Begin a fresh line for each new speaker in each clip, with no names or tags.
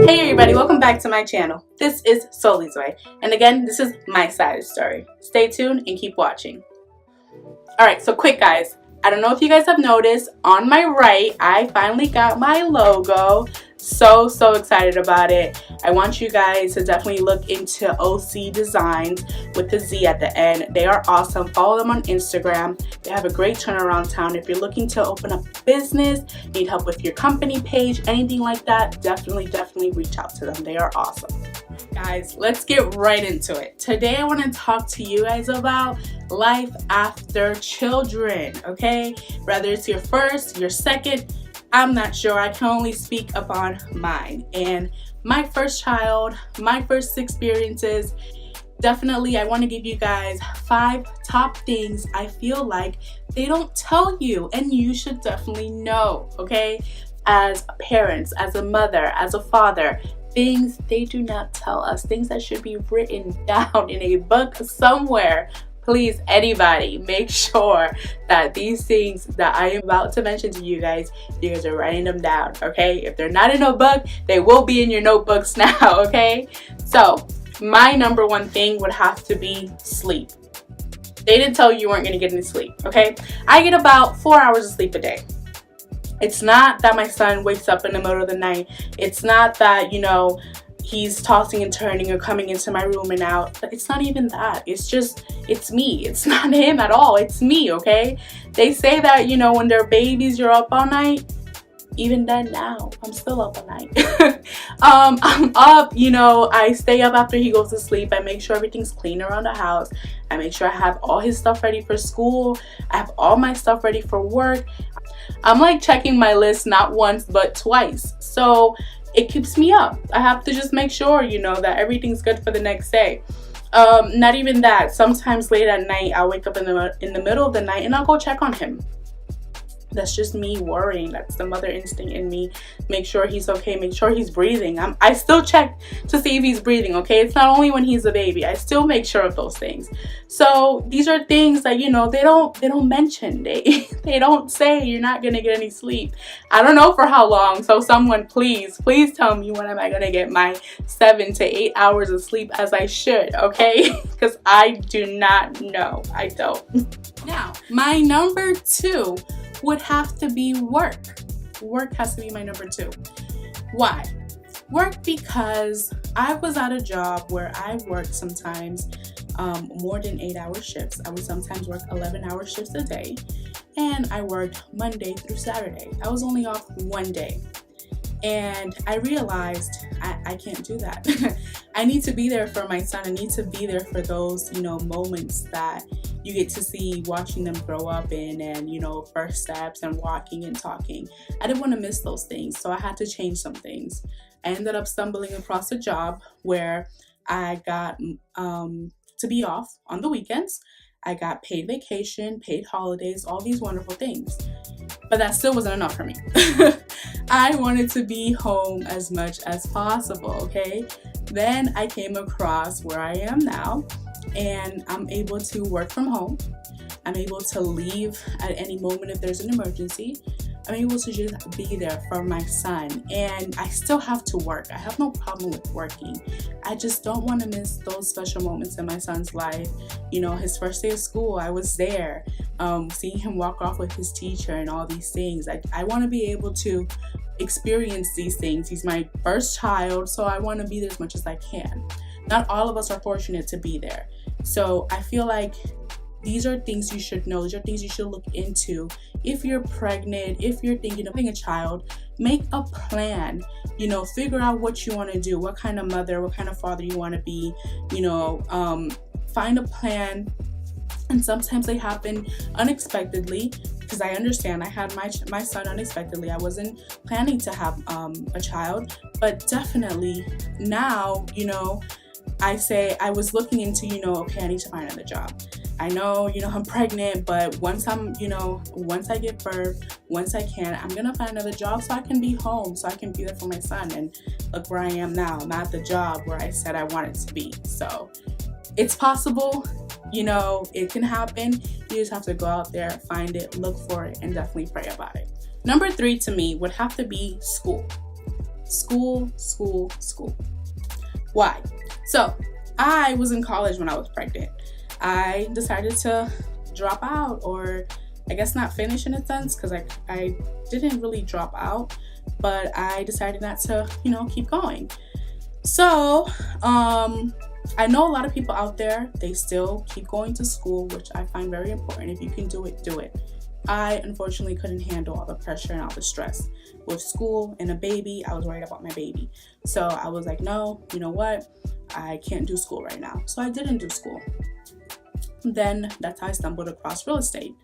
Hey everybody, welcome back to my channel. This is Soli's Way, and again, this is my side of the story. Stay tuned and keep watching. Alright, so quick guys, I don't know if you guys have noticed, on my right, I finally got my logo. So excited about it. I want you guys to definitely look into OC Designs with the Z at the end. They are awesome. Follow them on Instagram. They have a great turnaround time. If you're looking to open up a business, need help with your company page, anything like that, definitely reach out to them. They are awesome. Guys, let's get right into it. Today I want to talk to you guys about life after children, okay? Whether it's your first, your second, I'm not sure. I can only speak upon mine and my first child, my first experiences. Definitely, I want to give you guys 5 top things I feel like they don't tell you and you should definitely know, okay? As parents, as a mother, as a father, things they do not tell us, things that should be written down in a book somewhere. Please, anybody, make sure that these things that I am about to mention to you guys are writing them down, okay? If they're not in a book, they will be in your notebooks now, okay? So, my number one thing would have to be sleep. They didn't tell you weren't gonna get any sleep, okay? I get about 4 hours of sleep a day. It's not that my son wakes up in the middle of the night. It's not that, he's tossing and turning or coming into my room and out. But it's not even that. It's me. It's not him at all. It's me, okay? They say that, when they're babies, you're up all night. Even then now, I'm still up all night. I'm up, I stay up after he goes to sleep. I make sure everything's clean around the house. I make sure I have all his stuff ready for school. I have all my stuff ready for work. I'm like checking my list not once, but twice. So it keeps me up. I have to just make sure, that everything's good for the next day. Not even that. Sometimes late at night, I'll wake up in the middle of the night and I'll go check on him. That's just me worrying. That's the mother instinct in me. Make sure he's okay. Make sure he's breathing. I still check to see if he's breathing, okay? It's not only when he's a baby. I still make sure of those things. So these are things that, they don't mention. They don't say you're not going to get any sleep. I don't know for how long. So someone please tell me when am I going to get my 7 to 8 hours of sleep as I should, okay? Because I do not know. I don't. Now, my number 2 would have to be work. Work has to be my number 2. Why? Work because I was at a job where I worked sometimes more than 8-hour shifts. I would sometimes work 11-hour shifts a day, and I worked Monday through Saturday. I was only off one day. And I realized I can't do that. I need to be there for my son. I need to be there for those, moments that you get to see watching them grow up in and, first steps and walking and talking. I didn't want to miss those things. So I had to change some things. I ended up stumbling across a job where I got to be off on the weekends. I got paid vacation, paid holidays, all these wonderful things. But that still wasn't enough for me. I wanted to be home as much as possible, okay? Then I came across where I am now, and I'm able to work from home. I'm able to leave at any moment if there's an emergency. I'm able to just be there for my son, and I still have to work. I have no problem with working. I just don't want to miss those special moments in my son's life. His first day of school, I was there, seeing him walk off with his teacher and all these things. I want to be able to experience these things. He's my first child, so I want to be there as much as I can. Not all of us are fortunate to be there. So I feel like these are things you should know. These are things you should look into. If you're pregnant, if you're thinking of having a child, make a plan. Figure out what you want to do, what kind of mother, what kind of father you want to be. Find a plan. And sometimes they happen unexpectedly, because I understand I had my son unexpectedly. I wasn't planning to have a child, but definitely now, I say I was looking into, okay, I need to find another job. I know, I'm pregnant, but once once I give birth, once I can, I'm going to find another job so I can be home, so I can be there for my son. And look where I am now. I'm at the job where I said I wanted to be. So it's possible, it can happen. You just have to go out there, find it, look for it, and definitely pray about it. Number 3 to me would have to be school. School, school, school. Why? So I was in college when I was pregnant. I decided to drop out, or I guess not finish in a sense, because I didn't really drop out, but I decided not to, keep going. So I know a lot of people out there, they still keep going to school, which I find very important. If you can do it, do it. I unfortunately couldn't handle all the pressure and all the stress with school and a baby. I was worried about my baby. So I was like, no, you know what? I can't do school right now. So I didn't do school. Then that's how I stumbled across real estate.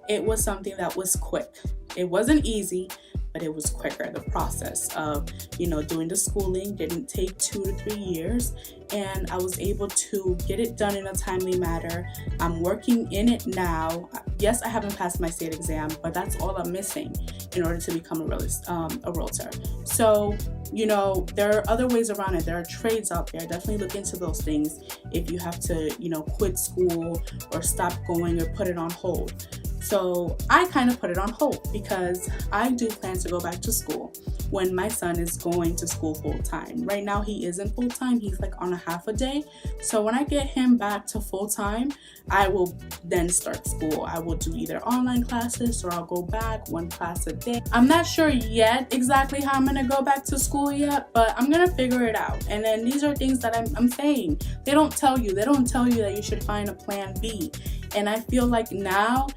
It was something that was quick. It wasn't easy, but it was quicker. The process of, doing the schooling didn't take 2 to 3 years, and I was able to get it done in a timely manner. I'm working in it now. Yes, I haven't passed my state exam, but that's all I'm missing in order to become a realtor. So, there are other ways around it. There are trades out there. Definitely look into those things if you have to, quit school or stop going or put it on hold. So I kind of put it on hold because I do plan to go back to school when my son is going to school full time. Right now he isn't full time, he's like on a half a day. So when I get him back to full time, I will then start school. I will do either online classes or I'll go back 1 class a day. I'm not sure yet exactly how I'm gonna go back to school yet, but I'm gonna figure it out. And then these are things that I'm saying. They don't tell you that you should find a plan B. And I feel like now,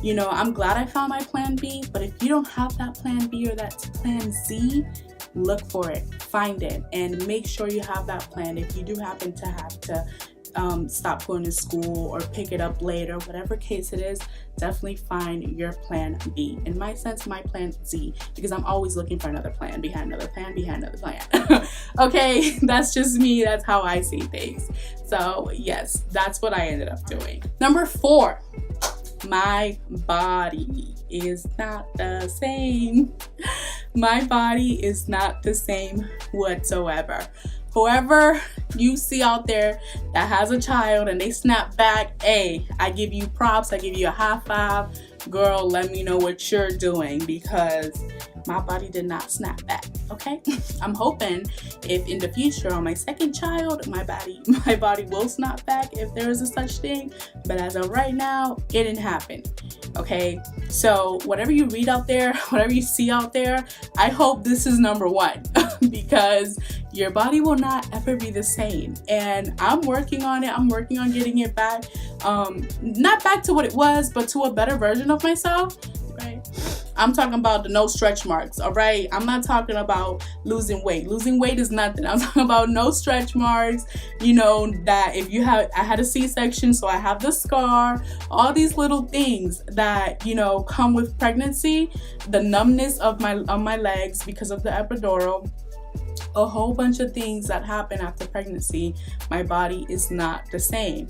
I'm glad I found my plan B, but if you don't have that plan B or that plan Z, look for it, find it, and make sure you have that plan. If you do happen to have to stop going to school or pick it up later, whatever case it is, definitely find your plan B. In my sense, my plan Z, because I'm always looking for another plan behind another plan behind another plan. Okay, that's just me. That's how I see things. So yes, that's what I ended up doing. Number 4, my body is not the same. My body is not the same whatsoever. Whoever you see out there that has a child and they snap back, hey, I give you props, I give you a high five. Girl, let me know what you're doing, because my body did not snap back, okay? I'm hoping if in the future on my second child, my body will snap back if there is a such thing. But as of right now, it didn't happen, okay? So whatever you read out there, whatever you see out there, I hope this is number 1 because your body will not ever be the same. And I'm working on it. I'm working on getting it back. Not back to what it was, but to a better version of myself, right? I'm talking about the no stretch marks, all right? I'm not talking about losing weight. Losing weight is nothing. I'm talking about no stretch marks, that if I had a C-section, so I have the scar, all these little things that, come with pregnancy, the numbness of my legs because of the epidural, a whole bunch of things that happen after pregnancy. My body is not the same.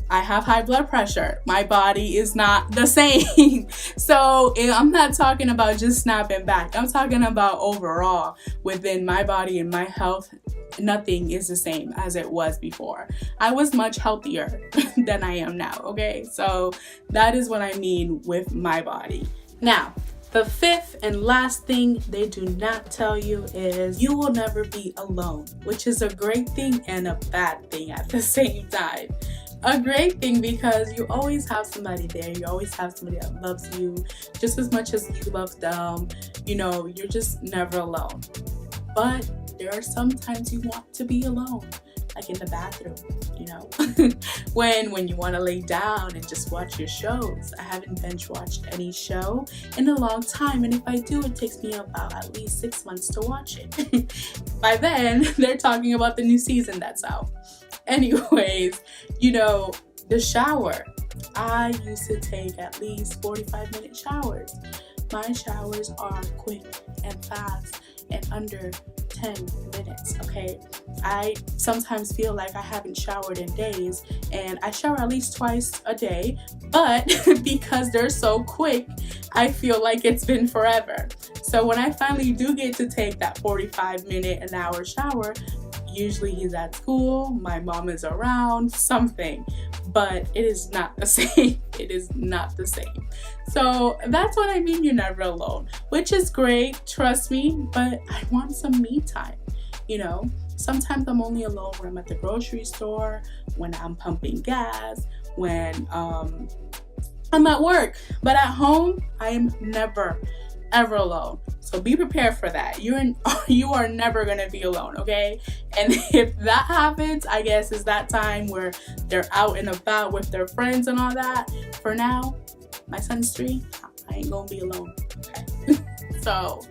I have high blood pressure. My body is not the same. So I'm not talking about just snapping back. I'm talking about overall within my body and my health. Nothing is the same as it was before. I was much healthier than I am now, okay? So that is what I mean with my body. Now, the 5th and last thing they do not tell you is you will never be alone, which is a great thing and a bad thing at the same time. A great thing because you always have somebody there. You always have somebody that loves you just as much as you love them. You're just never alone. But there are some times you want to be alone, like in the bathroom, when you want to lay down and just watch your shows. I haven't binge watched any show in a long time, and if I do, it takes me about at least 6 months to watch it. By then, they're talking about the new season that's out. Anyways, the shower. I used to take at least 45-minute showers. My showers are quick and fast and under 10 minutes, okay? I sometimes feel like I haven't showered in days, and I shower at least twice a day, but because they're so quick, I feel like it's been forever. So when I finally do get to take that 45-minute, an hour shower, usually he's at school, my mom is around, something, but it is not the same. it is not the same. So that's what I mean, you're never alone, which is great, trust me, but I want some me time, you know? Sometimes I'm only alone when I'm at the grocery store, when I'm pumping gas, when I'm at work. But at home, I am never, ever alone. So be prepared for that. You are never gonna be alone, okay? And if that happens, I guess it's that time where they're out and about with their friends and all that. For now, my son's 3, I ain't gonna be alone, okay? So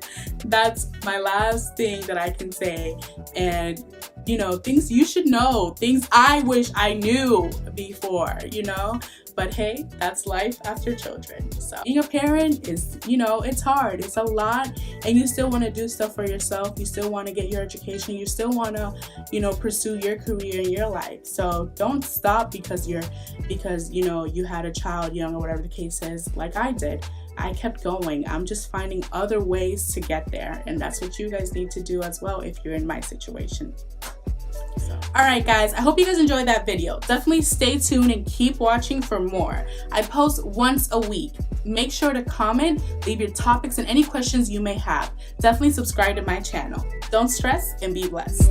that's my last thing that I can say. And you know, things you should know, things I wish I knew before, you know? But hey, that's life after children. So being a parent is, you know, it's hard, it's a lot, and you still want to do stuff for yourself. You still want to get your education. You still want to, you know, pursue your career in your life. So don't stop because you know, you had a child young or whatever the case is, like I did. I kept going. I'm just finding other ways to get there. And that's what you guys need to do as well if you're in my situation. So, alright guys, I hope you guys enjoyed that video. Definitely stay tuned and keep watching for more. I post once a week. Make sure to comment, leave your topics and any questions you may have. Definitely subscribe to my channel. Don't stress and be blessed.